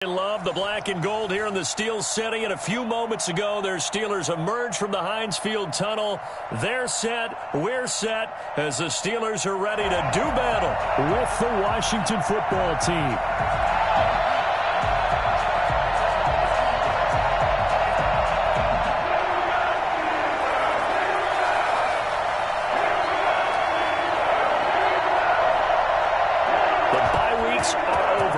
They love the black and gold here in the Steel City, and a few moments ago, their Steelers emerged from the Heinz Field tunnel. They're set, we're set, as the Steelers are ready to do battle with the Washington football team.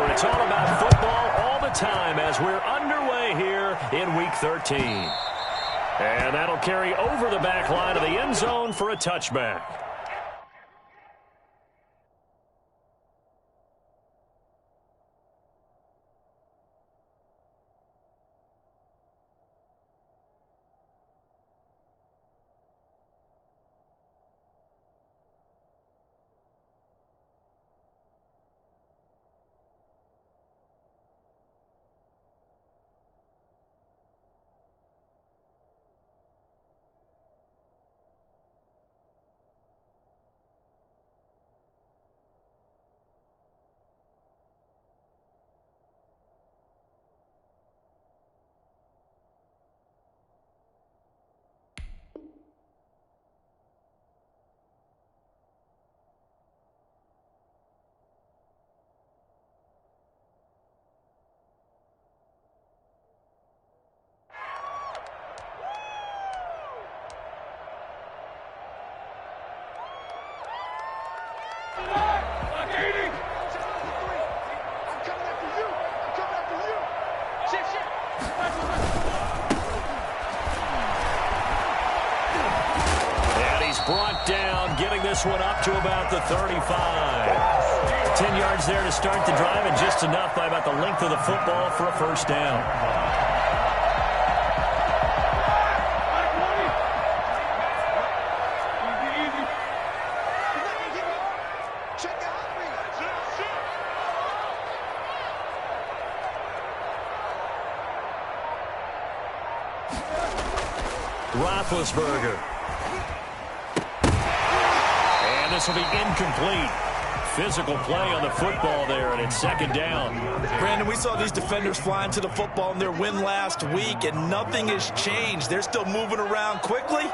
It's all about football all the time as we're underway here in Week 13. And that'll carry over the back line of the end zone for a touchback. Brought down, getting this one up to about the 35. 10 yards there to start the drive, and just enough by about the length of the football for a first down. Roethlisberger. This will be incomplete. Physical play on the football there, and it's second down. Brandon, we saw these defenders flying to the football in their win last week, and nothing has changed. They're still moving around quickly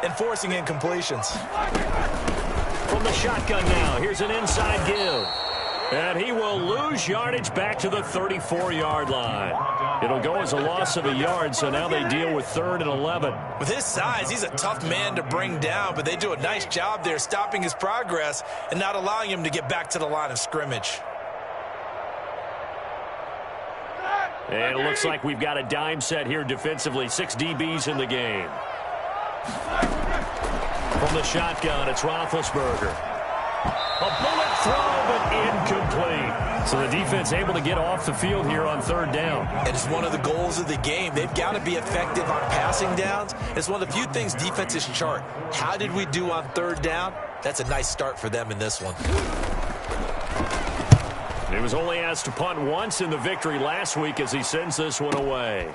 and forcing incompletions. From the shotgun now, here's an inside give. And he will lose yardage back to the 34-yard line. It'll go as a loss of a yard, so now they deal with 3rd and 11. With his size, he's a tough man to bring down, but they do a nice job there stopping his progress and not allowing him to get back to the line of scrimmage. And it looks like we've got a dime set here defensively. 6 DBs in the game. From the shotgun, it's Roethlisberger. A bullet throw, but incomplete. So the defense able to get off the field here on 3rd down. It's one of the goals of the game. They've got to be effective on passing downs. It's one of the few things defenses chart. How did we do on 3rd down? That's a nice start for them in this one. He was only asked to punt once in the victory last week as he sends this one away.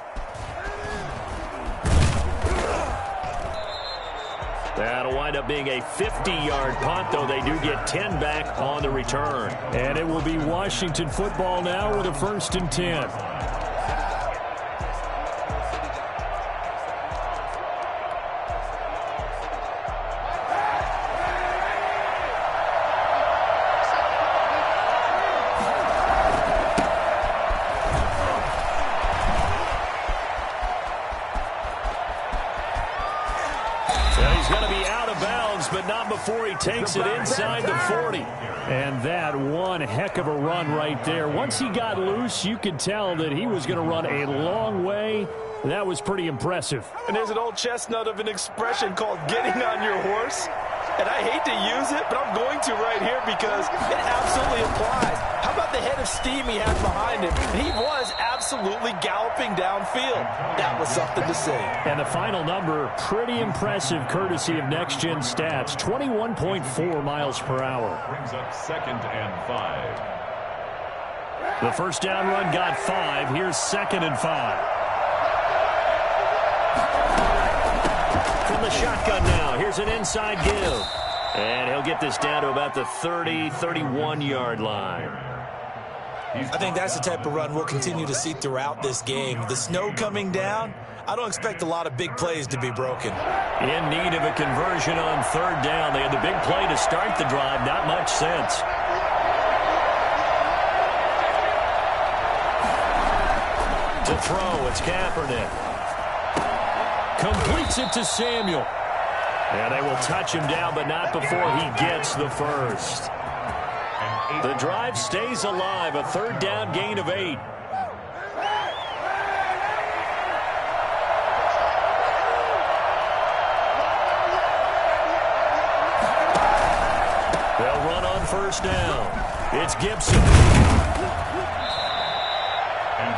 That'll wind up being a 50-yard punt, though they do get 10 back on the return. And it will be Washington football now with a 1st and 10. But not before he takes it inside the 40. And that one heck of a run right there. Once he got loose, you could tell that he was going to run a long way. That was pretty impressive. And there's an old chestnut of an expression called getting on your horse. And I hate to use it, but I'm going to right here because it absolutely applies. How about the head of steam he had behind him? He was absolutely galloping downfield. That was something to see. And the final number, pretty impressive courtesy of Next Gen Stats, 21.4 miles per hour. Brings up 2nd and 5. The first down run got 5. Here's 2nd and 5. From the shotgun now, here's an inside give. And he'll get this down to about the 30, 31-yard line. I think that's the type of run we'll continue to see throughout this game. The snow coming down, I don't expect a lot of big plays to be broken. In need of a conversion on third down. They had the big play to start the drive. Not much sense. To throw, it's Kaepernick. Completes it to Samuel. And they will touch him down, but not before he gets the first. The drive stays alive. A third down gain of 8. They'll run on first down. It's Gibson.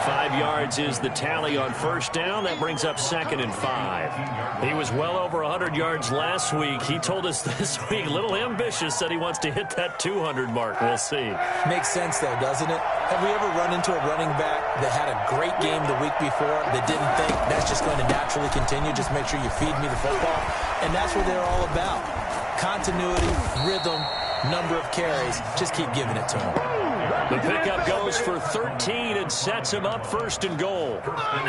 5 yards is the tally on first down. That brings up 2nd and 5. He was well over 100 yards last week. He told us this week, a little ambitious, said he wants to hit that 200 mark. We'll see. Makes sense, though, doesn't it? Have we ever run into a running back that had a great game the week before that didn't think that's just going to naturally continue? Just make sure you feed me the football. And that's what they're all about. Continuity, rhythm, number of carries. Just keep giving it to him. The pickup goes for 13 and sets him up 1st and goal.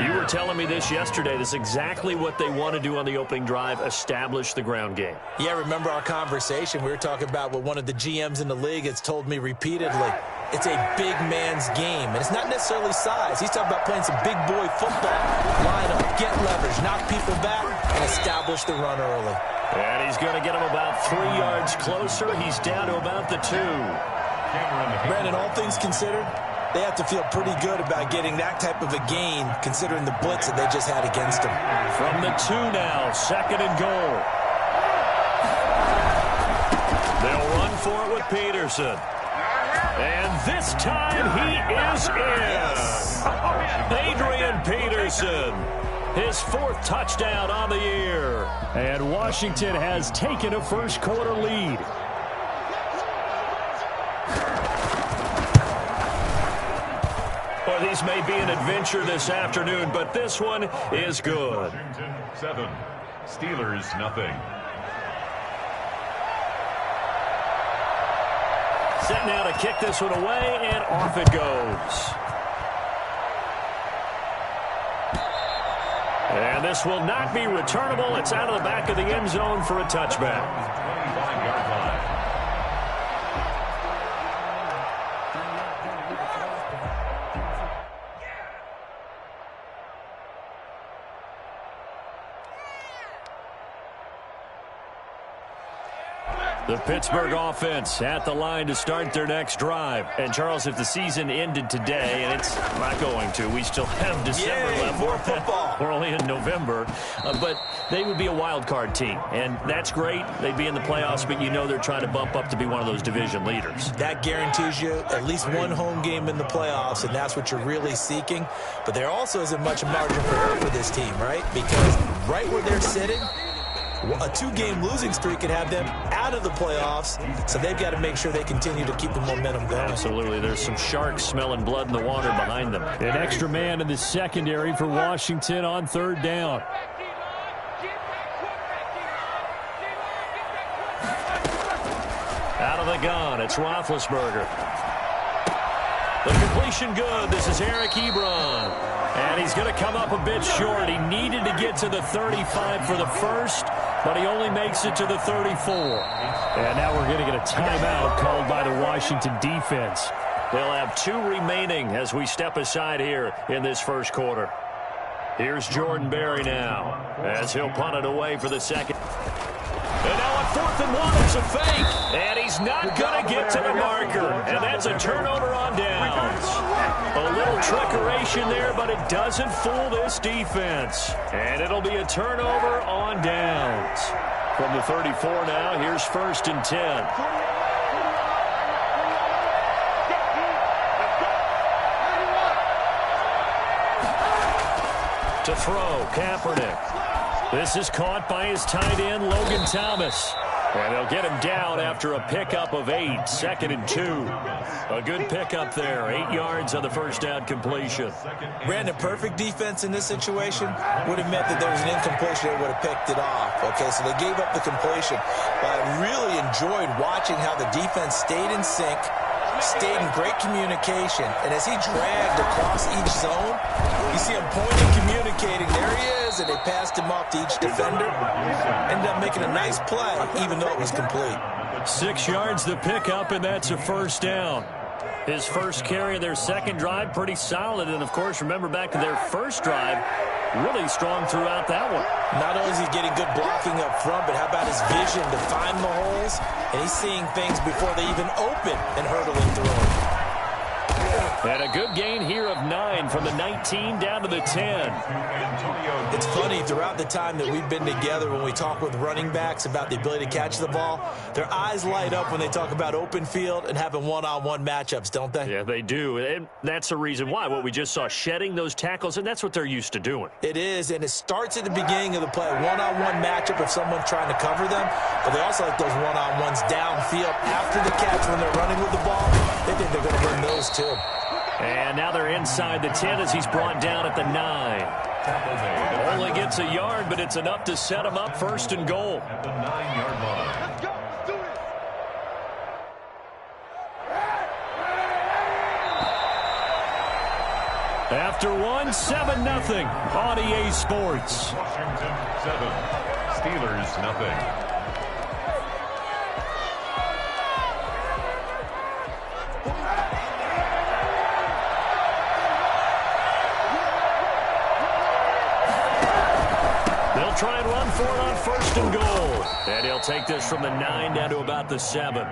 You were telling me this yesterday. This is exactly what they want to do on the opening drive, establish the ground game. Yeah, remember our conversation? We were talking about what one of the GMs in the league has told me repeatedly. It's a big man's game, and it's not necessarily size. He's talking about playing some big boy football. Line up, get leverage, knock people back, and establish the run early. And he's going to get him about 3 yards closer. He's down to about the 2. Brandon, all things considered, they have to feel pretty good about getting that type of a gain considering the blitz that they just had against them. From the 2 now, 2nd and goal. They'll run for it with Peterson. And this time he is in. Adrian Peterson, his 4th touchdown on the year. And Washington has taken a first quarter lead. Well, these may be an adventure this afternoon, but this one is good. 7, Steelers nothing. Set now to kick this one away, and off it goes. And this will not be returnable. It's out of the back of the end zone for a touchback. 25-yard line. The Pittsburgh offense at the line to start their next drive. And, Charles, if the season ended today, and it's not going to, we still have December left. More football. We're only in November. But they would be a wild card team, and that's great. They'd be in the playoffs, but you know they're trying to bump up to be one of those division leaders. That guarantees you at least one home game in the playoffs, and that's what you're really seeking. But there also isn't much margin for error for this team, right? Because right where they're sitting, a 2-game losing streak could have them out of the playoffs, so they've got to make sure they continue to keep the momentum going. Absolutely. There's some sharks smelling blood in the water behind them. An extra man in the secondary for Washington on third down. Out of the gun, it's Roethlisberger. The completion good. This is Eric Ebron. And he's going to come up a bit short. He needed to get to the 35 for the first, but he only makes it to the 34. And now we're going to get a timeout called by the Washington defense. They'll have 2 remaining as we step aside here in this first quarter. Here's Jordan Berry now as he'll punt it away for the second. And now on 4th and 1, it's a fake. And he's not going to get to the marker. And that's a turnover on downs. A little trickeration there, but it doesn't fool this defense. And it'll be a turnover on downs. From the 34 now, here's 1st and 10. To throw, Kaepernick. This is caught by his tight end, Logan Thomas. And they'll get him down after a pickup of 8, 2nd and 2. A good pickup there, 8 yards on the first down completion. Brandon, perfect defense in this situation would have meant that there was an incompletion. They would have picked it off. Okay, so they gave up the completion. But I really enjoyed watching how the defense stayed in sync, stayed in great communication. And as he dragged across each zone, you see him pointing, communicating. There he is, and they passed him off to each defender. Ended up making a nice play, even though it was complete. 6 yards the pickup, and that's a first down. His first carry of their second drive, pretty solid. And, of course, remember back to their first drive, really strong throughout that one. Not only is he getting good blocking up front, but how about his vision to find the holes? And he's seeing things before they even open and hurdling through them. And a good gain here of 9 from the 19 down to the 10. It's funny, throughout the time that we've been together, when we talk with running backs about the ability to catch the ball, their eyes light up when they talk about open field and having one-on-one matchups, don't they? Yeah, they do. And that's the reason why. What we just saw, shedding those tackles, and that's what they're used to doing. It is, and it starts at the beginning of the play. One-on-one matchup if someone's trying to cover them, but they also like those one-on-ones downfield after the catch when they're running with the ball. They think they're going to win those too. And now they're inside the 10 as he's brought down at the 9. Only gets a yard, but it's enough to set him up first and goal. At the 9-yard line. Let's go. Let's do it. After one, 7-0 on EA Sports. Washington 7, Steelers nothing. Try and run for it on first and goal. And he'll take this from the 9 down to about the 7.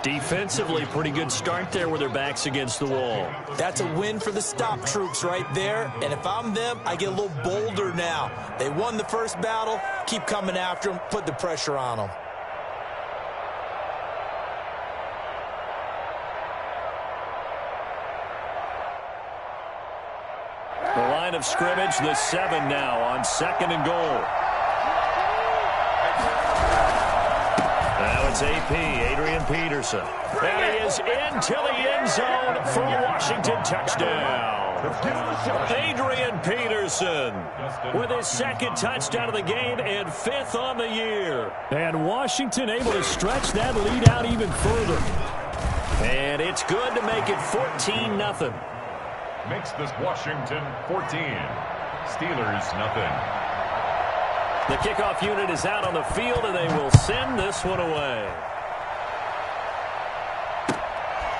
Defensively, pretty good start there with their backs against the wall. That's a win for the stop troops right there. And if I'm them, I get a little bolder now. They won the first battle. Keep coming after them. Put the pressure on them. The line of scrimmage, the 7 now on second and goal. Now it's AP, Adrian Peterson. And he is into the end zone for a Washington touchdown. Adrian Peterson with his second touchdown of the game and 5th on the year. And Washington able to stretch that lead out even further. And it's good to make it 14-0. Makes this Washington 14. Steelers nothing. The kickoff unit is out on the field, and they will send this one away.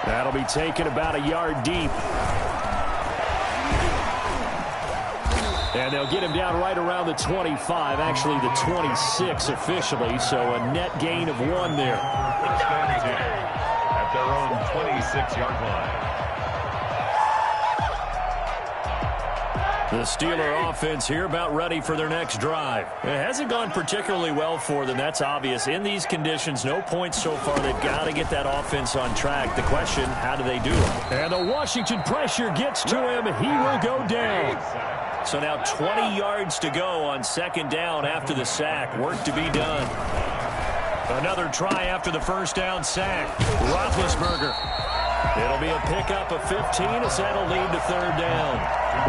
That'll be taken about a yard deep. And they'll get him down right around the 25, actually the 26 officially, so a net gain of 1 there. First and 10 at their own 26-yard line. The Steeler offense here about ready for their next drive. It hasn't gone particularly well for them. That's obvious. In these conditions, no points so far. They've got to get that offense on track. The question, how do they do it? And the Washington pressure gets to him. He will go down. So now 20 yards to go on second down after the sack. Work to be done. Another try after the first down sack. Roethlisberger. It'll be a pickup of 15 as that'll lead to third down.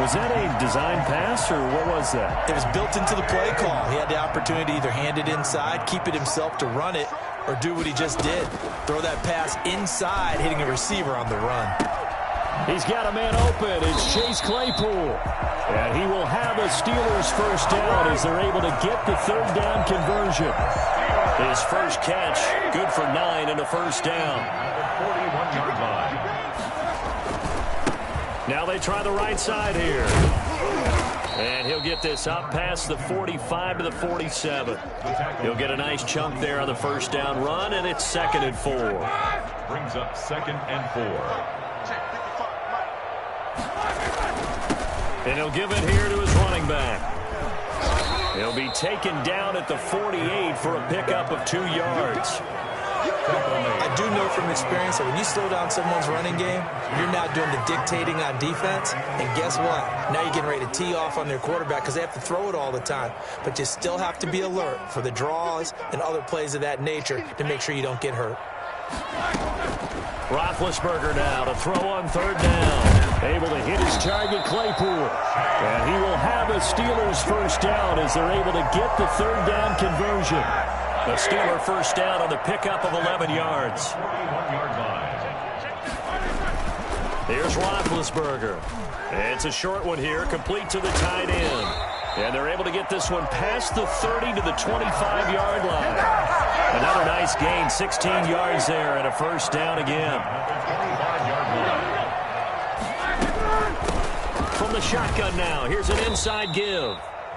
Was that a design pass, or what was that? It was built into the play call. He had the opportunity to either hand it inside, keep it himself to run it, or do what he just did. Throw that pass inside, hitting a receiver on the run. He's got a man open. It's Chase Claypool. And he will have a Steelers first down as they're able to get the third down conversion. His first catch, good for 9 and a first down. 41-yard line. Now they try the right side here. And he'll get this up past the 45 to the 47. He'll get a nice chunk there on the first down run, and it's 2nd and 4. Brings up 2nd and 4. And he'll give it here to his running back. He'll be taken down at the 48 for a pickup of 2 yards. I do know from experience that when you slow down someone's running game, you're now doing the dictating on defense. And guess what? Now you're getting ready to tee off on their quarterback because they have to throw it all the time. But you still have to be alert for the draws and other plays of that nature to make sure you don't get hurt. Roethlisberger now to throw on third down. Able to hit his target, Claypool. And he will have a Steelers first down as they're able to get the third down conversion. A Steeler first down on the pickup of 11 yards. 41-yard line. Here's Roethlisberger. It's a short one here, complete to the tight end. And they're able to get this one past the 30 to the 25-yard line. Another nice gain, 16 yards there, and a first down again. From the shotgun now, here's an inside give.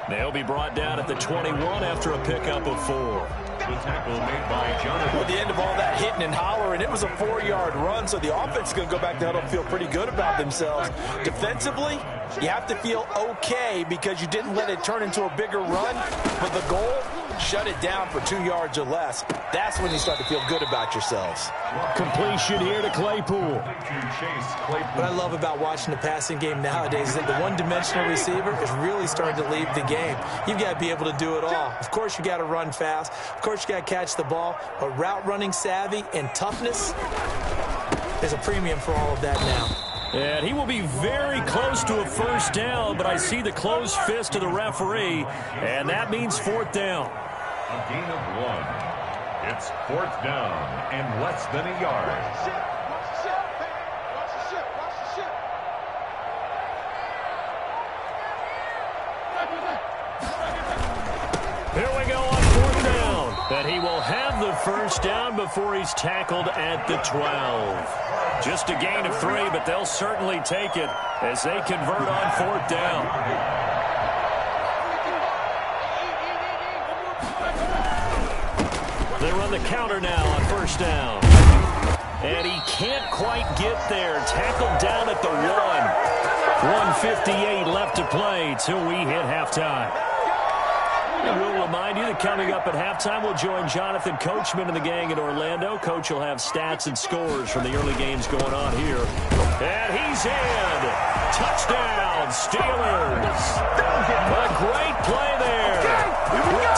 They'll be brought down at the 21 after a pickup of 4. The tackle made by Jonathan. At the end of all that hitting and hollering, it was a 4-yard run, so the offense is going to go back to huddle and feel pretty good about themselves. Defensively, you have to feel okay because you didn't let it turn into a bigger run, but the goal, shut it down for 2 yards or less. That's when you start to feel good about yourselves. Completion here to Claypool. What I love about watching the passing game nowadays is that the one-dimensional receiver is really starting to leave the game. You've got to be able to do it all. Of course, you got to run fast. Of course, you got to catch the ball. But route running savvy and toughness is a premium for all of that now. And he will be very close to a first down, but I see the closed fist of the referee, and that means 4th down. A gain of 1. It's 4th down and less than a yard. Here we go on 4th down. And he will have the first down before he's tackled at the 12. Just a gain of 3, but they'll certainly take it as they convert on 4th down. They run the counter now on 1st down. And he can't quite get there. Tackled down at the 1. 1:58 left to play till we hit halftime. And we'll remind you that coming up at halftime, we'll join Jonathan Coachman and the gang in Orlando. Coach will have stats and scores from the early games going on here. And he's in. Touchdown, Steelers. A great play there.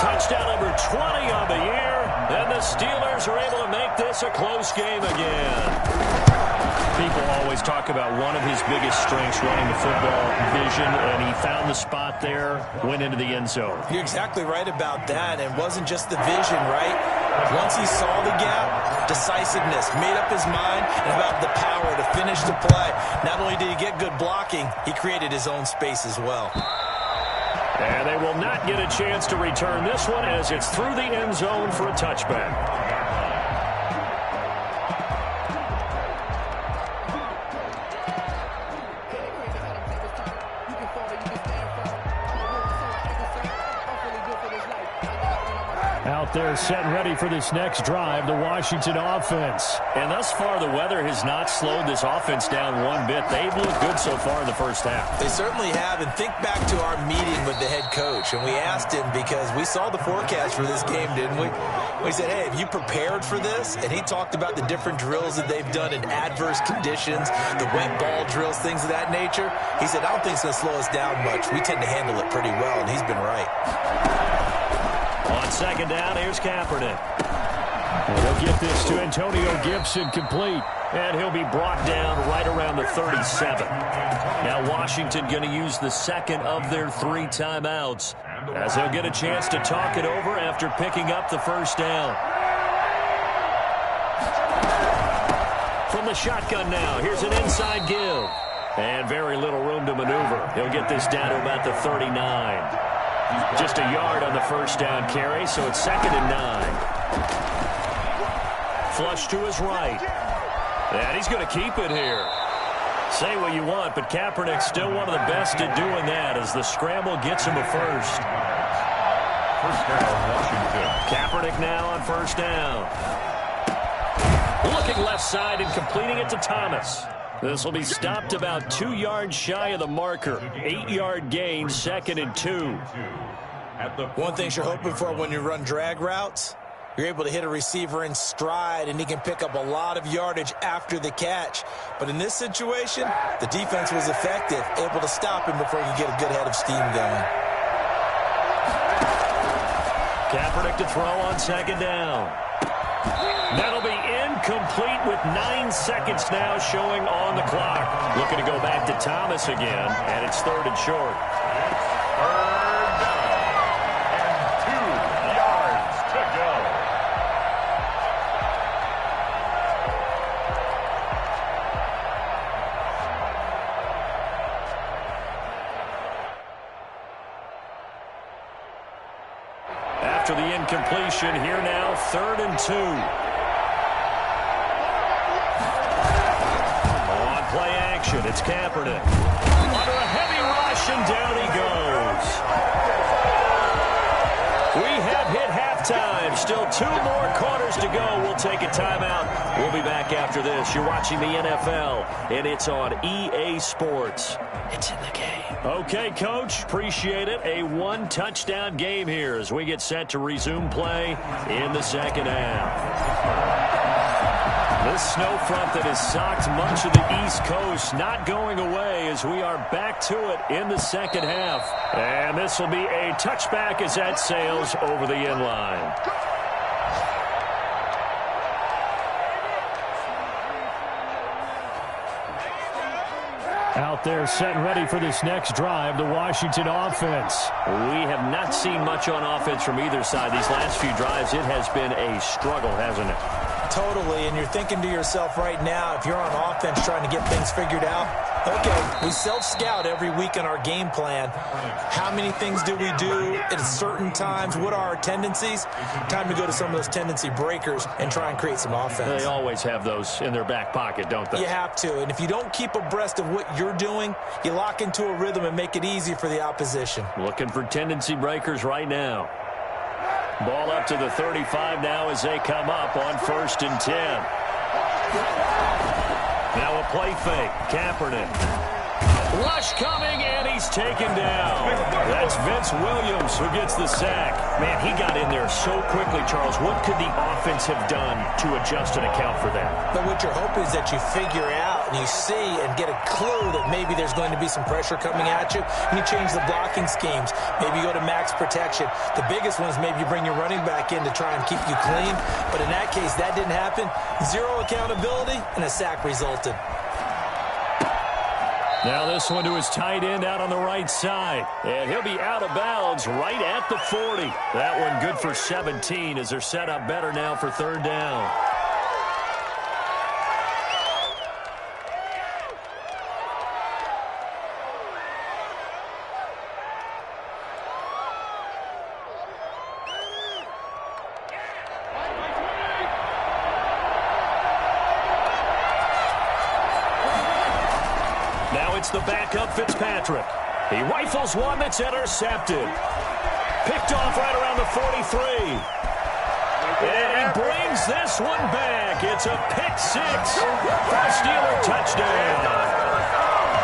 Touchdown number 20 on the year. And the Steelers are able to make this a close game again. People always talk about one of his biggest strengths running the football, vision, and he found the spot there, went into the end zone. You're exactly right about that. And it wasn't just the vision, right? Once he saw the gap, decisiveness, made up his mind, and about the power to finish the play. Not only did he get good blocking, he created his own space as well. And they will not get a chance to return this one as it's through the end zone for a touchback. Out there set and ready for this next drive, the Washington offense. And thus far, the weather has not slowed this offense down one bit. They've looked good so far in the first half. They certainly have. And think back to our meeting with the head coach. And we asked him because we saw the forecast for this game, didn't we? We said, hey, have you prepared for this? And he talked about the different drills that they've done in adverse conditions, the wet ball drills, things of that nature. He said, I don't think it's going to slow us down much. We tend to handle it pretty well, and he's been right. On 2nd down, here's Kaepernick. And they'll get this to Antonio Gibson complete. And he'll be brought down right around the 37. Now Washington going to use the second of their 3 timeouts as they'll get a chance to talk it over after picking up the first down. From the shotgun now, here's an inside give. And very little room to maneuver. He'll get this down to about the 39. Just a yard on the first down carry, so it's 2nd and 9. Flush to his right. And he's going to keep it here. Say what you want, but Kaepernick's still one of the best at doing that as the scramble gets him a first. First down, Washington. Kaepernick now on 1st down. Looking left side and completing it to Thomas. This will be stopped about 2 yards shy of the marker. 8-yard gain, 2nd and 2. One thing you're hoping for when you run drag routes, you're able to hit a receiver in stride, and he can pick up a lot of yardage after the catch. But in this situation, the defense was effective, able to stop him before he could get a good head of steam going. Kaepernick to throw on 2nd down. That'll be incomplete with 9 seconds now showing on the clock. Looking to go back to Thomas again, and it's 3rd and short. 3rd down and 2 yards to go. after the incompletion. Here now, 3rd and 2. On play action, it's Kaepernick. Under a heavy rush, and down he goes. We have hit halftime. Still 2 more quarters to go. We'll take a timeout. We'll be back after this. You're watching the NFL, and it's on EA Sports. It's in the game. Okay, Coach. Appreciate it. A 1-touchdown game here as we get set to resume play in the second half. This snow front that has socked much of the East Coast not going away as we are back to it in the second half. And this will be a touchback as that sails over the end line. Out there set and ready for this next drive, the Washington offense. We have not seen much on offense from either side. These last few drives, it has been a struggle, hasn't it? Totally, and you're thinking to yourself right now, if you're on offense trying to get things figured out, okay, we self-scout every week in our game plan. How many things do we do at certain times? What are our tendencies? Time to go to some of those tendency breakers and try and create some offense. They always have those in their back pocket, don't they? You have to, and if you don't keep abreast of what you're doing, you lock into a rhythm and make it easy for the opposition. Looking for tendency breakers right now. Ball up to the 35 now as they come up on 1st and 10. Now a play fake. Kaepernick. Rush coming, and he's taken down. That's Vince Williams who gets the sack. Man, he got in there so quickly, Charles. What could the offense have done to adjust and account for that? But what you're hoping is that you figure out and you see and get a clue that maybe there's going to be some pressure coming at you, and you change the blocking schemes. Maybe you go to max protection. The biggest one is maybe you bring your running back in to try and keep you clean. But in that case, that didn't happen. 0 accountability, and a sack resulted. Now this one to his tight end out on the right side. And he'll be out of bounds right at the 40. That one good for 17 as they're set up better now for 3rd down. The backup Fitzpatrick. He rifles one that's intercepted. Picked off right around the 43. And he brings this one back. It's a pick 6 for a Steeler touchdown.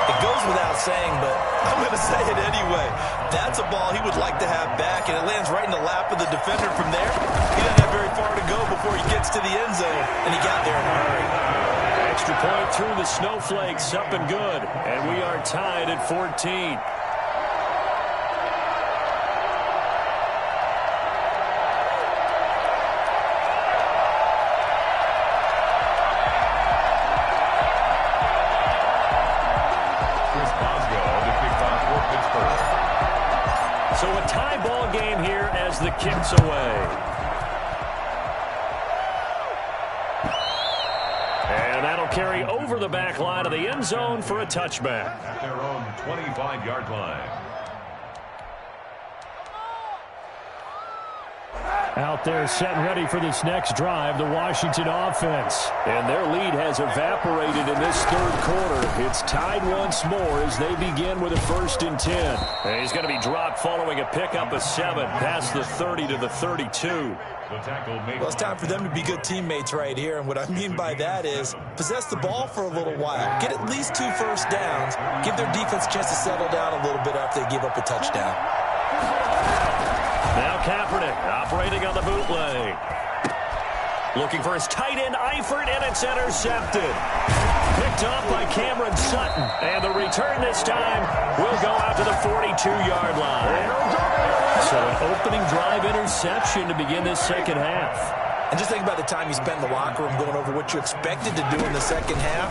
It goes without saying, but I'm going to say it anyway. That's a ball he would like to have back, and it lands right in the lap of the defender from there. He doesn't have very far to go before he gets to the end zone, and he got there in a hurry. Extra point through the snowflakes, up and good. And we are tied at 14. So a tie ball game here as the kick's away. And that'll carry over the back line of the end zone for a touchback. At their own 25-yard line. Out there set and ready for this next drive, the Washington offense. And their lead has evaporated in this 3rd quarter. It's tied once more as they begin with a 1st and 10. And he's going to be dropped following a pickup of 7 past the 30 to the 32. Well, it's time for them to be good teammates right here, and what I mean by that is possess the ball for a little while. Get at least 2 first downs. Give their defense a chance to settle down a little bit after they give up a touchdown. Now Kaepernick operating on the bootleg. Looking for his tight end, Eifert, and it's intercepted. Picked off by Cameron Sutton. And the return this time will go out to the 42-yard line. So an opening drive interception to begin this second half. And just think about the time you spent in the locker room going over what you expected to do in the second half.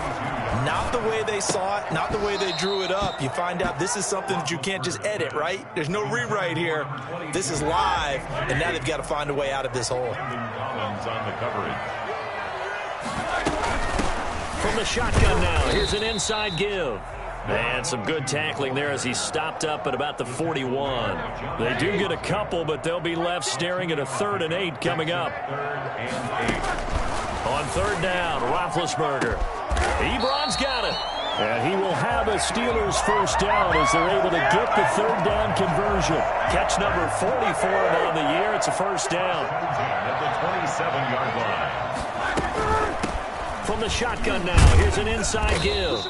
Not the way they saw it, not the way they drew it up. You find out this is something that you can't just edit, right? There's no rewrite here. This is live, and now they've got to find a way out of this hole. On the coverage. From the shotgun now, here's an inside give. And some good tackling there as he stopped up at about the 41. They do get a couple, but they'll be left staring at a 3rd and 8 coming up. On 3rd down, Roethlisberger. Ebron's got it. And he will have a Steelers first down as they're able to get the 3rd down conversion. Catch number 44 on the year. It's a first down. At the 27-yard line. From the shotgun now, here's an inside give.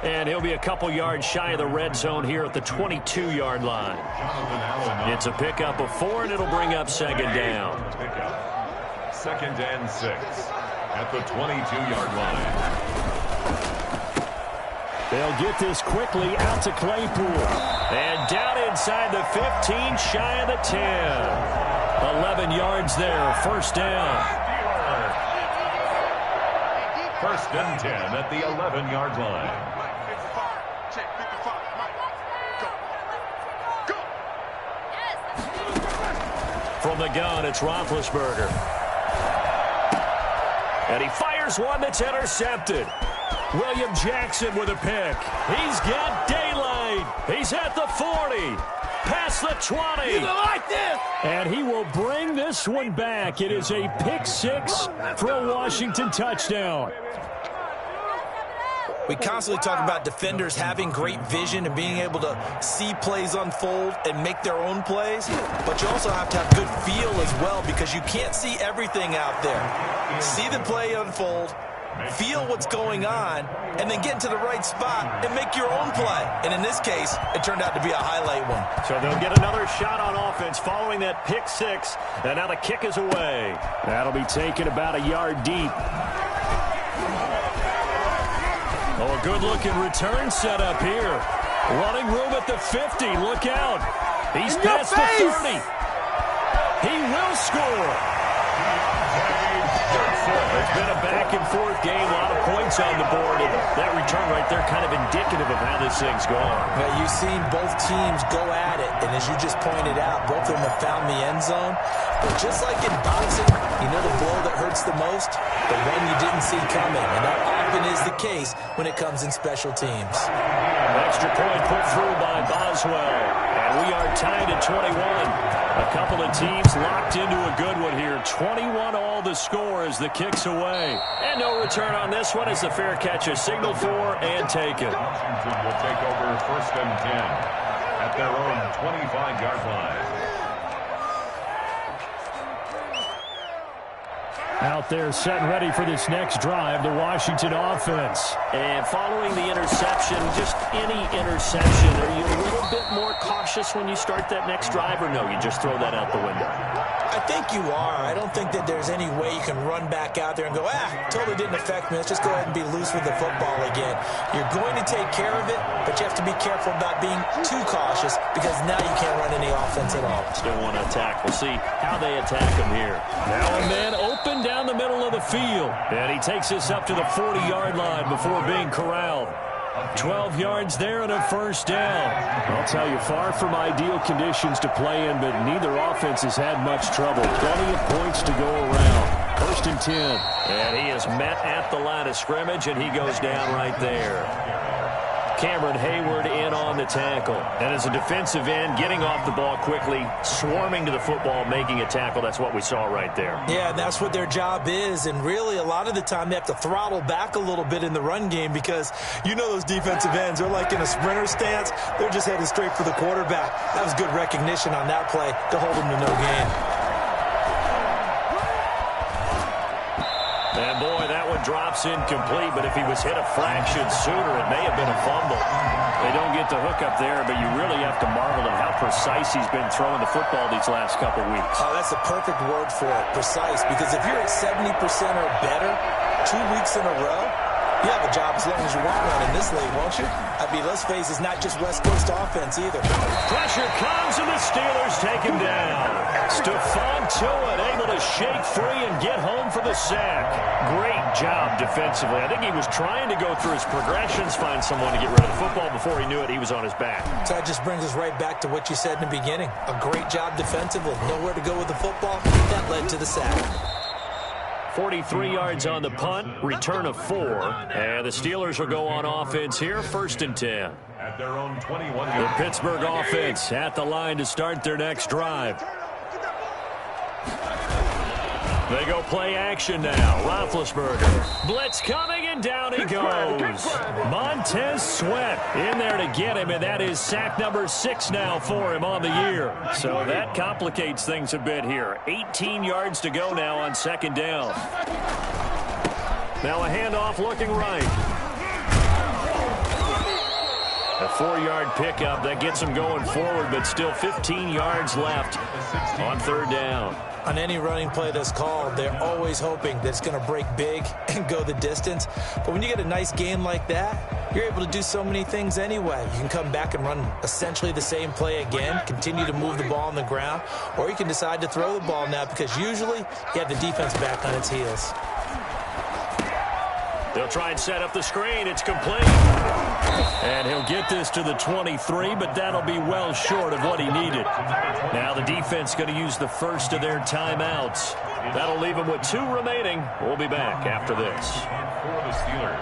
And he'll be a couple yards shy of the red zone here at the 22-yard line. It's a pickup of 4, and it'll bring up 2nd down. 2nd and 6 at the 22-yard line. They'll get this quickly out to Claypool. And down inside the 15, shy of the 10. 11 yards there, first down. 1st and 10 at the 11-yard line. From the gun, it's Roethlisberger. And he fires one that's intercepted. William Jackson with a pick. He's got daylight. He's at the 40. Past the 20. Like this. And he will bring this one back. It is a pick 6 for a Washington touchdown. We constantly talk about defenders having great vision and being able to see plays unfold and make their own plays, but you also have to have good feel as well because you can't see everything out there. See the play unfold, feel what's going on, and then get to the right spot and make your own play. And in this case, it turned out to be a highlight one. So they'll get another shot on offense following that pick 6, and now the kick is away. That'll be taken about a yard deep. Oh, a good-looking return set up here. Running room at the 50. Look out. He's past the 30. He will score. It's been a back-and-forth game. A lot of points on the board. And that return right there kind of indicative of how this thing's going. Well, you've seen both teams go at it. And as you just pointed out, both of them have found the end zone. But just like in boxing, you know the blow that hurts the most? The one you didn't see coming. And that often is the case when it comes in special teams. Extra point put through by Boswell. And we are tied at 21. A couple of teams locked into a good one here. 21 all the score as the kick's away. And no return on this one as the fair catch is signaled for and taken. Washington will take over 1st and 10 at their own 25-yard line. Out there set and ready for this next drive, the Washington offense. And following the interception, just any interception, are you a little bit more cautious when you start that next drive, or no, you just throw that out the window? I think you are. I don't think that there's any way you can run back out there and go, totally didn't affect me. Let's just go ahead and be loose with the football again. You're going to take care of it, but you have to be careful about being too cautious because now you can't run any offense at all. Still want to attack. We'll see how they attack him here. Now and then open down the middle of the field. And he takes this up to the 40-yard line before being corralled. 12 yards there and a first down. I'll tell you, far from ideal conditions to play in, but neither offense has had much trouble. Plenty of points to go around. 1st and 10. And he is met at the line of scrimmage, and he goes down right there. Cameron Hayward in on the tackle. And as a defensive end, getting off the ball quickly, swarming to the football, making a tackle. That's what we saw right there. Yeah, that's what their job is. And really, a lot of the time, they have to throttle back a little bit in the run game because you know those defensive ends, they're like in a sprinter stance. They're just headed straight for the quarterback. That was good recognition on that play to hold him to no gain. And boy, that one drops incomplete, but if he was hit a fraction sooner, it may have been a fumble. They don't get the hook up there, but you really have to marvel at how precise he's been throwing the football these last couple weeks. Oh, that's a perfect word for it, precise, because if you're at 70% or better 2 weeks in a row, you have a job as long as you want one in this league, won't you? I mean, let's face it, it's not just West Coast offense either. Pressure comes, and the Steelers take him down. Stephon Tuitt able to shake free and get home for the sack. Great job defensively. I think he was trying to go through his progressions, find someone to get rid of the football. Before he knew it, he was on his back. So that just brings us right back to what you said in the beginning. A great job defensively. Nowhere to go with the football. That led to the sack. 43 yards on the punt, return of 4. And the Steelers will go on offense here, 1st and 10. At their own 21. The Pittsburgh offense at the line to start their next drive. They go play action now. Roethlisberger. Blitz coming, and down he goes. Montez Sweat in there to get him, and that is sack number 6 now for him on the year. So that complicates things a bit here. 18 yards to go now on 2nd down. Now a handoff looking right. A 4-yard pickup that gets him going forward, but still 15 yards left on 3rd down. On any running play that's called, they're always hoping that it's going to break big and go the distance. But when you get a nice game like that, you're able to do so many things anyway. You can come back and run essentially the same play again, continue to move the ball on the ground, or you can decide to throw the ball now because usually you have the defense back on its heels. They'll try and set up the screen. It's complete. And he'll get this to the 23, but that'll be well short of what he needed. Now the defense going to use the first of their timeouts. That'll leave them with 2 remaining. We'll be back after this. For the Steelers.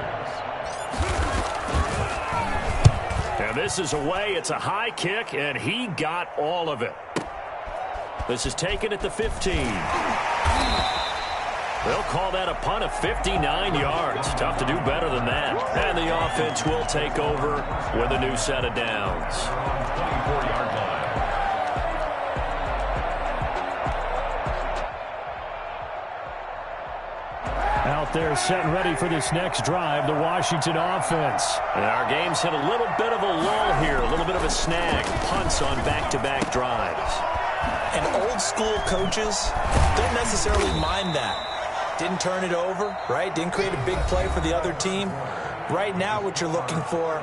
And this is away. It's a high kick, and he got all of it. This is taken at the 15. They'll call that a punt of 59 yards. Tough to do better than that. And the offense will take over with a new set of downs. 24-yard line. Out there setting ready for this next drive, the Washington offense. And our game's hit a little bit of a lull here, a little bit of a snag. Punts on back-to-back drives. And old school coaches don't necessarily mind that. Didn't turn it over, right? Didn't create a big play for the other team. Right now what you're looking for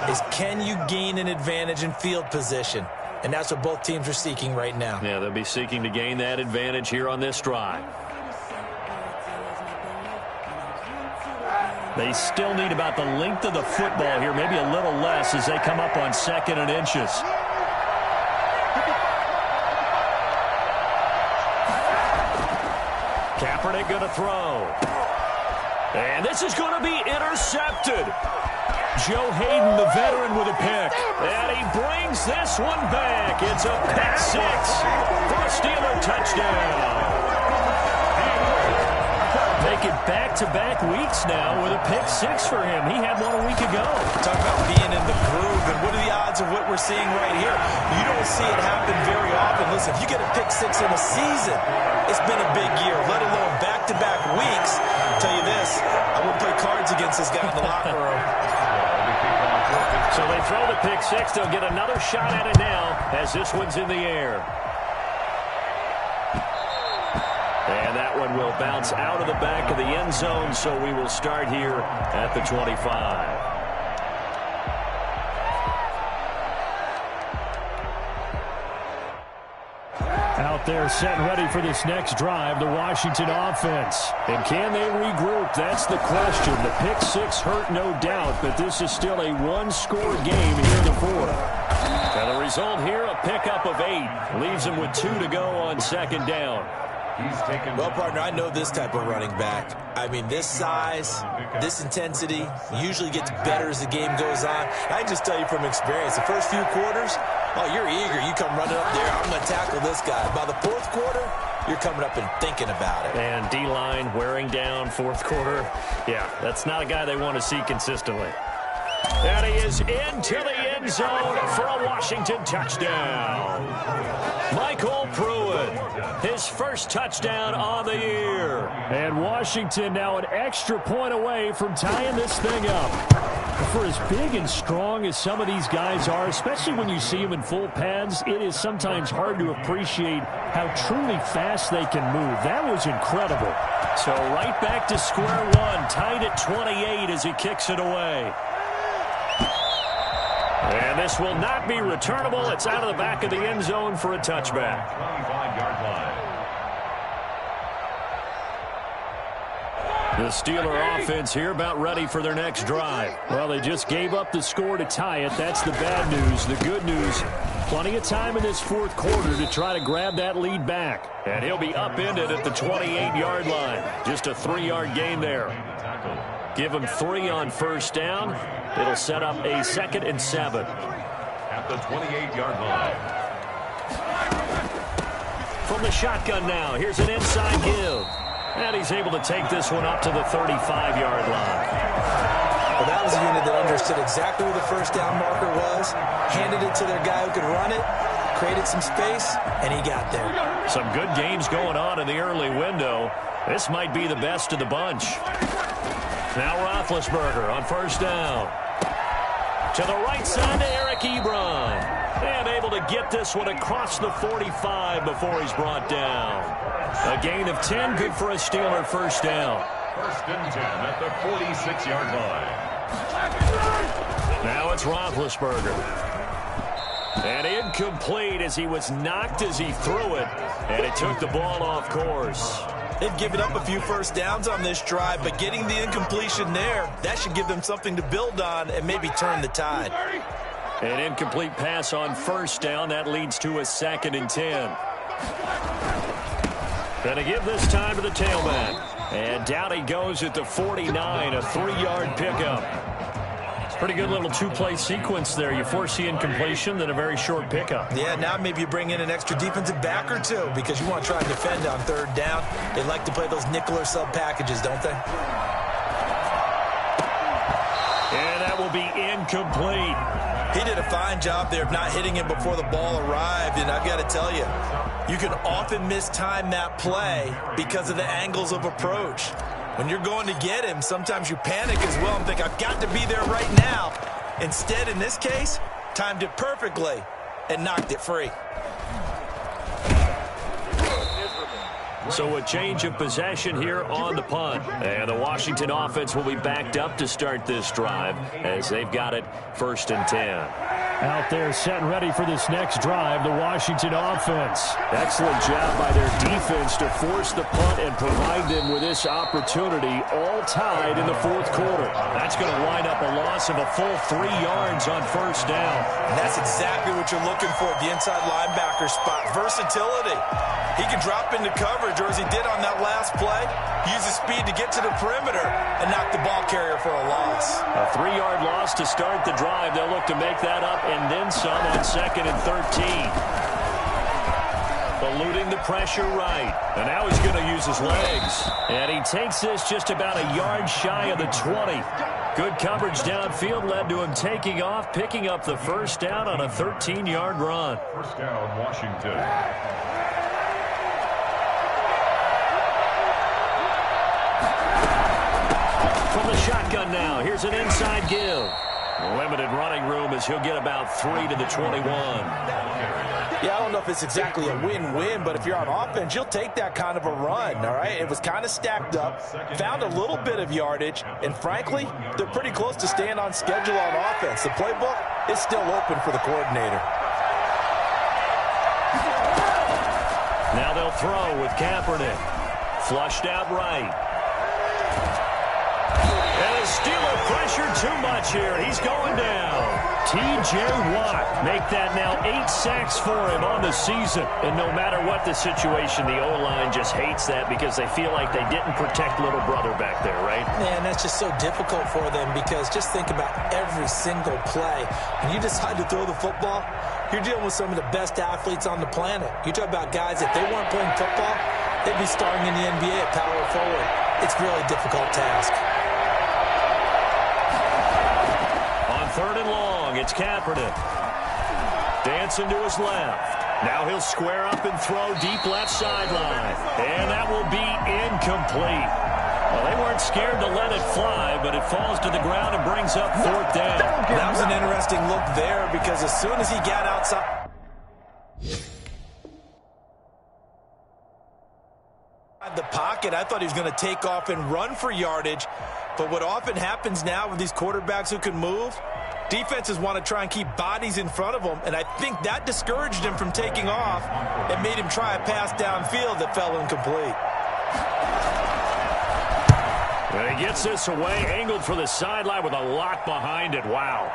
is can you gain an advantage in field position? And that's what both teams are seeking right now. Yeah, they'll be seeking to gain that advantage here on this drive. They still need about the length of the football here, maybe a little less as they come up on 2nd and inches. Kaepernick going to throw. And this is going to be intercepted. Joe Hayden, the veteran, with a pick. And he brings this one back. It's a pick 6 for a Steeler touchdown. Making back-to-back weeks now with a pick 6 for him. He had one a week ago. Talk about being in the groove, and what are the odds of what we're seeing right here? You don't see it happen very often. Listen, if you get a pick 6 in a season, it's been a big year, let alone back-to-back weeks. I'll tell you this, I would play cards against this guy in the locker room. So they throw the pick 6. They'll get another shot at it now as this one's in the air. And that one will bounce out of the back of the end zone, so we will start here at the 25. Out there setting ready for this next drive, the Washington offense. And can they regroup? That's the question. The pick 6 hurt, no doubt, but this is still a one-score game here in the 4th. And the result here, a pickup of 8. Leaves them with 2 to go on 2nd down. Well, partner, I know this type of running back. I mean, this size, this intensity usually gets better as the game goes on. I can just tell you from experience, the first few quarters, oh, you're eager. You come running up there, I'm going to tackle this guy. By the 4th quarter, you're coming up and thinking about it. And D-line wearing down 4th quarter. Yeah, that's not a guy they want to see consistently. And he is into the end zone for a Washington touchdown. Michael Pruitt, his first touchdown on the year. And Washington now an extra point away from tying this thing up. For as big and strong as some of these guys are, especially when you see them in full pads, it is sometimes hard to appreciate how truly fast they can move. That was incredible. So right back to square one, tied at 28 as he kicks it away. And this will not be returnable. It's out of the back of the end zone for a touchback. 25-yard line. The Steeler offense here about ready for their next drive. Well, they just gave up the score to tie it. That's the bad news. The good news, Plenty of time in this fourth quarter to try to grab that lead back. And he'll be upended at the 28-yard line. Just a 3-yard gain there. Give him 3 on first down. It'll set up a 2nd and 7. At the 28-yard line. From the shotgun now, here's an inside give. And he's able to take this one up to the 35-yard line. Well, that was a unit that understood exactly where the first down marker was, handed it to their guy who could run it, created some space, and he got there. Some good games going on in the early window. This might be the best of the bunch. Now Roethlisberger on first down. To the right side to Eric Ebron. And able to get this one across the 45 before he's brought down. A gain of 10, good for a Steeler first down. 1st and 10 at the 46-yard line. Now it's Roethlisberger. And incomplete as he was knocked as he threw it. And it took the ball off course. They've given up a few first downs on this drive, but getting the incompletion there, that should give them something to build on and maybe turn the tide. An incomplete pass on first down. That leads to a 2nd and 10. Gonna give this time to the tailback. And down he goes at the 49, a 3-yard pickup. Pretty good little 2-play sequence there. You force the incompletion, then a very short pickup. Yeah, now maybe you bring in an extra defensive back or two because you want to try and defend on 3rd down. They like to play those nickel or sub packages, don't they? And that will be incomplete. He did a fine job there of not hitting him before the ball arrived, and I've got to tell you, you can often mistime that play because of the angles of approach. When you're going to get him, sometimes you panic as well and think, I've got to be there right now. Instead, in this case, timed it perfectly and knocked it free. So a change of possession here on the punt. And the Washington offense will be backed up to start this drive as they've got it 1st and 10. Out there set and ready for this next drive, the Washington offense. Excellent job by their defense to force the punt and provide them with this opportunity, all tied in the fourth quarter. That's going to wind up a loss of a full 3 yards on first down. And that's exactly what you're looking for at the inside linebacker spot. Versatility. He can drop into coverage, or as he did on that last play, use his speed to get to the perimeter and knock the ball carrier for a loss. A 3-yard loss to start the drive. They'll look to make that up and then some on 2nd and 13. Eluding the pressure right. And now he's going to use his legs. And he takes this just about a yard shy of the 20. Good coverage downfield led to him taking off, picking up the first down on a 13-yard run. First down, Washington. From the shotgun now, here's an inside give. Limited running room as he'll get about 3 to the 21. Yeah, I don't know if it's exactly a win-win, but if you're on offense, you'll take that kind of a run, all right? It was kind of stacked up, found a little bit of yardage, and frankly, they're pretty close to staying on schedule on offense. The playbook is still open for the coordinator. Now they'll throw with Kaepernick. Flushed out right. And the Steeler pressure too much here. He's going down. T.J. Watt make that now 8 sacks for him on the season. And no matter what the situation, the O-line just hates that because they feel like they didn't protect little brother back there, right? Man, that's just so difficult for them because just think about every single play. When you decide to throw the football, you're dealing with some of the best athletes on the planet. You talk about guys, if they weren't playing football, they'd be starting in the NBA at power forward. It's a really difficult task. 3rd and long, it's Kaepernick. Dancing to his left. Now he'll square up and throw deep left sideline. And that will be incomplete. Well, they weren't scared to let it fly, but it falls to the ground and brings up 4th down. That was an interesting look there because as soon as he got outside the pocket, I thought he was going to take off and run for yardage. But what often happens now with these quarterbacks who can move, defenses want to try and keep bodies in front of them, and I think that discouraged him from taking off and made him try a pass downfield that fell incomplete. And he gets this away, angled for the sideline with a lot behind it. Wow.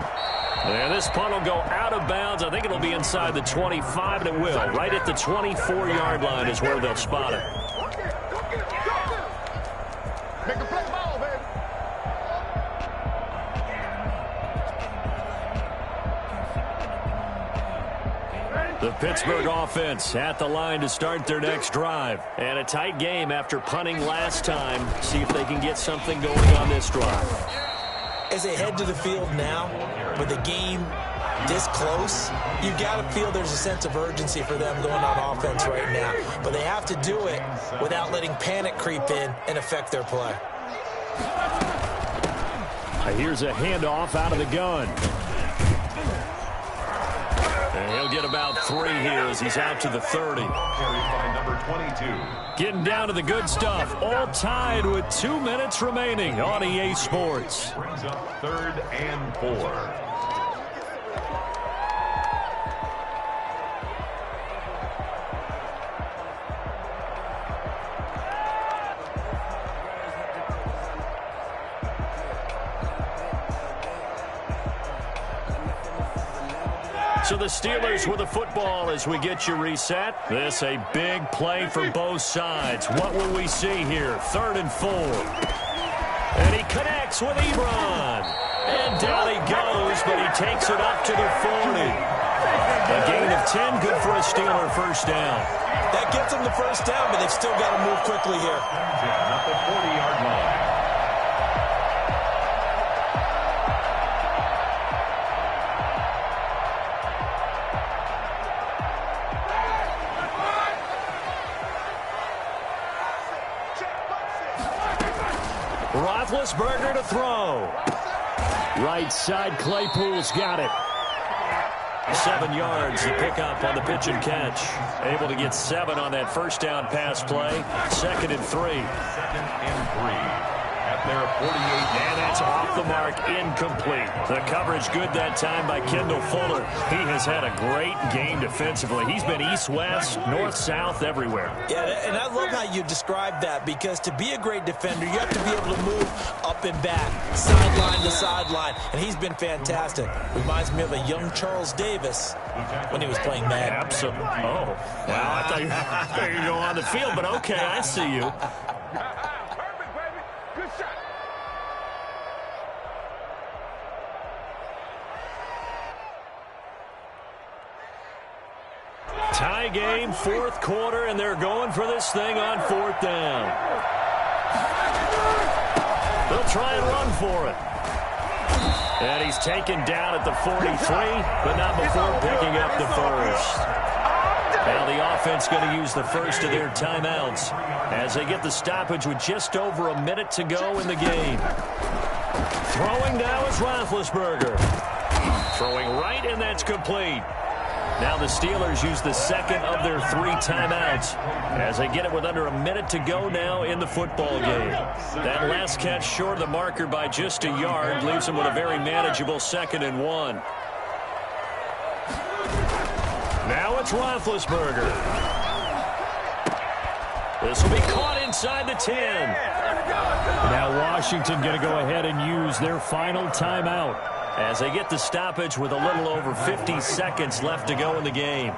And this punt will go out of bounds. I think it'll be inside the 25, and it will. Right at the 24-yard line is where they'll spot it. Make a play ball, baby. The Pittsburgh offense at the line to start their next drive. And a tight game after punting last time. See if they can get something going on this drive. As they head to the field now, with the game this close, you've got to feel there's a sense of urgency for them going on offense right now. But they have to do it without letting panic creep in and affect their play. Here's a handoff out of the gun. And he'll get about 3 here as he's out to the 30. Carried by number 22. Getting down to the good stuff. All tied with 2 minutes remaining on EA Sports. Brings up 3rd and 4. So the Steelers with the football as we get you reset. This a big play for both sides. What will we see here? 3rd and 4. And he connects with Ebron. And down he goes, but he takes it up to the 40. A gain of 10, good for a Steeler first down. That gets them the first down, but they've still got to move quickly here. At the 40-yard line. Roethlisberger to throw. Right side, Claypool's got it. 7 yards to pick up on the pitch and catch. Able to get 7 on that first down pass play. 2nd and 3. 2nd and 3. At their 48. And that's off the mark, incomplete. The coverage good that time by Kendall Fuller. He has had a great game defensively. He's been east-west, north-south, everywhere. Yeah, and I love how you described that, because to be a great defender, you have to be able to move up and back, sideline to sideline, and he's been fantastic. Reminds me of a young Charles Davis when he was playing Madden. Absolutely. Oh, wow. I thought you were going to go on the field, but okay, I see you. Tie game, 4th quarter, and they're going for this thing on 4th down. They'll try and run for it. And he's taken down at the 43, but not before picking up the first. Now the offense going to use the first of their timeouts as they get the stoppage with just over a minute to go in the game. Throwing now is Roethlisberger. Throwing right, and that's complete. Now the Steelers use the 2nd of their 3 timeouts as they get it with under a minute to go now in the football game. That last catch short of the marker by just a yard leaves them with a very manageable 2nd and 1. Now it's Roethlisberger. This will be caught inside the 10. Now Washington going to go ahead and use their final timeout as they get the stoppage with a little over 50 seconds left to go in the game.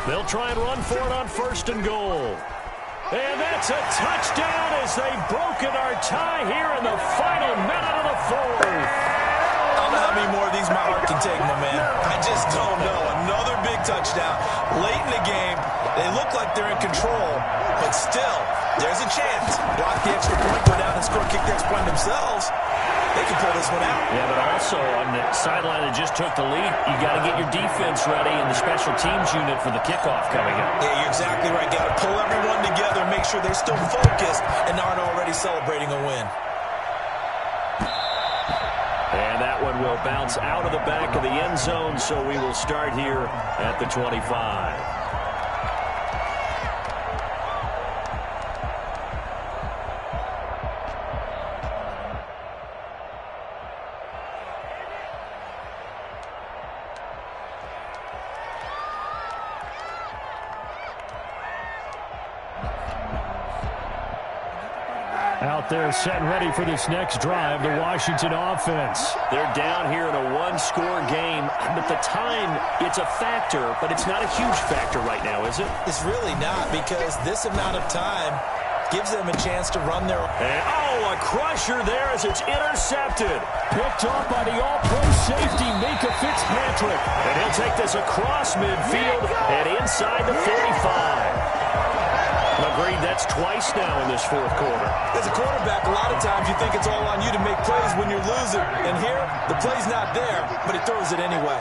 They'll try and run for it on 1st and goal. And that's a touchdown as they've broken our tie here in the final minute of the 4th. I don't know how many more of these my heart can take, my man. I just don't know. Another big touchdown late in the game. They look like they're in control, but still, there's a chance. Block the extra point, go down and score, kick the extra point themselves. They can pull this one out. Yeah, but also on the sideline that just took the lead, you got to get your defense ready and the special teams unit for the kickoff coming up. Yeah, you're exactly right. Got to pull everyone together, make sure they're still focused and aren't already celebrating a win. And that one will bounce out of the back of the end zone, so we will start here at the 25. out there setting ready for this next drive, the Washington offense. They're down here in a one-score game, but the time, it's a factor, but it's not a huge factor right now, is it? It's really not, because this amount of time gives them a chance to run their... And, a crusher there as it's intercepted. Picked off by the all-pro safety, Minka Fitzpatrick. And he'll take this across midfield and inside the 45. Agreed, that's twice now in this fourth quarter. As a quarterback, a lot of times you think it's all on you to make plays when you're losing. And here, the play's not there, but he throws it anyway.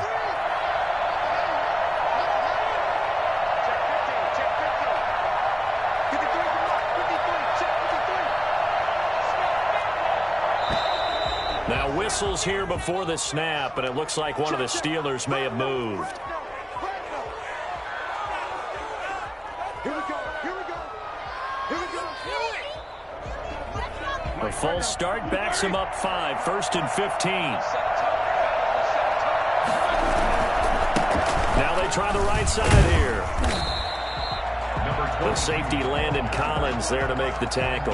Now whistles here before the snap, and it looks like one of the Steelers may have moved. A false start backs him up 5, 1st and 15. Now they try the right side here. The safety Landon Collins there to make the tackle.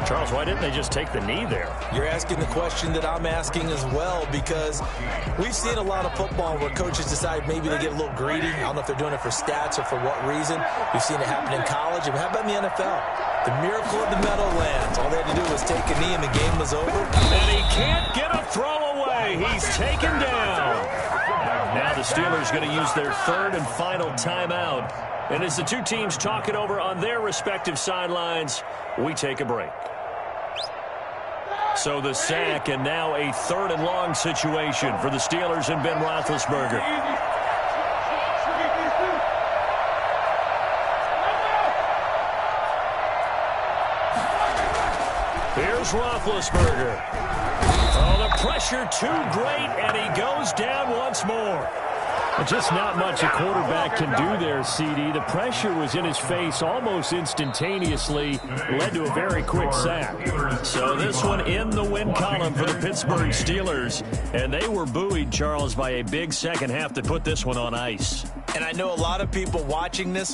Charles, why didn't they just take the knee there? You're asking the question that I'm asking as well, because we've seen a lot of football where coaches decide maybe they get a little greedy. I don't know if they're doing it for stats or for what reason. We've seen it happen in college. And how about in the NFL? The miracle of the Meadowlands. All they had to do was take a knee and the game was over. And he can't get a throw away. He's taken down. Now the Steelers going to use their third and final timeout. And as the two teams talk it over on their respective sidelines, we take a break. So the sack, and now a 3rd and long situation for the Steelers and Ben Roethlisberger. Here's Roethlisberger. Oh, the pressure too great, and he goes down once more. Just not much a quarterback can do there, CD. The pressure was in his face almost instantaneously, led to a very quick sack. So this one in the win column for the Pittsburgh Steelers, and they were buoyed, Charles, by a big second half to put this one on ice. And I know a lot of people watching this